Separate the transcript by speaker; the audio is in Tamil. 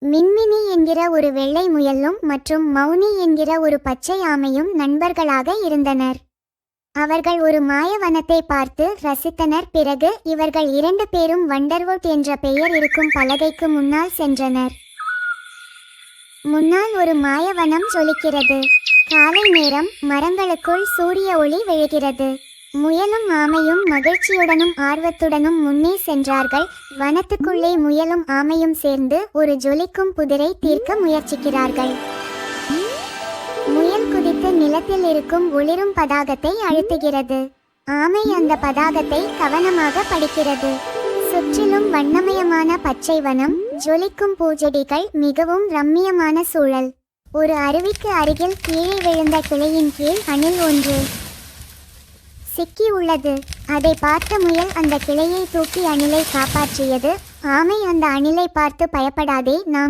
Speaker 1: மின்மினி என்கிற ஒரு வெள்ளை முயலும் மற்றும் மௌனி என்கிற ஒரு பச்சை ஆமையும் நண்பர்களாக இருந்தனர். அவர்கள் ஒரு மாயவனத்தை பார்த்து ரசித்தனர். பிறகு இவர்கள் 2 பேரும் வண்டர்வுட் என்ற பெயர் இருக்கும் பலகைக்கு முன்னால் சென்றனர். முன்னால் ஒரு மாயவனம் ஜொலிக்கிறது. காலை நேரம், மரங்களுக்குள் சூரிய ஒளி விழுகிறது. முயலும் ஆமையும் மகிழ்ச்சியுடனும் ஆர்வத்துடனும் முன்னே சென்றார்கள். வனத்துக்குள்ளே முயலும் ஆமையும் சேர்ந்து ஒரு ஜொலிக்கும் புதிரை தீர்க்க முயற்சிக்கிறார்கள். முயல் குதித்து நிலத்தில் இருக்கும் ஒளிரும் பதாகத்தை அழுத்துகிறது. ஆமை அந்த பதாகத்தை கவனமாக படிக்கிறது. சுற்றிலும் வண்ணமயமான பச்சை வனம், ஜொலிக்கும் பூச்செடிகள், மிகவும் ரம்மியமான சூழல். ஒரு அருவிக்கு அருகில் கீழே விழுந்த கிளையின் கீழ் அணில் ஒன்று சிக்கி உள்ளது. அதை பார்த்த முயல் அந்த கிளையை தூக்கி அணிலை காப்பாற்றியது. ஆமை அந்த அணிலை பார்த்து, பயப்படாதே, நாங்கள்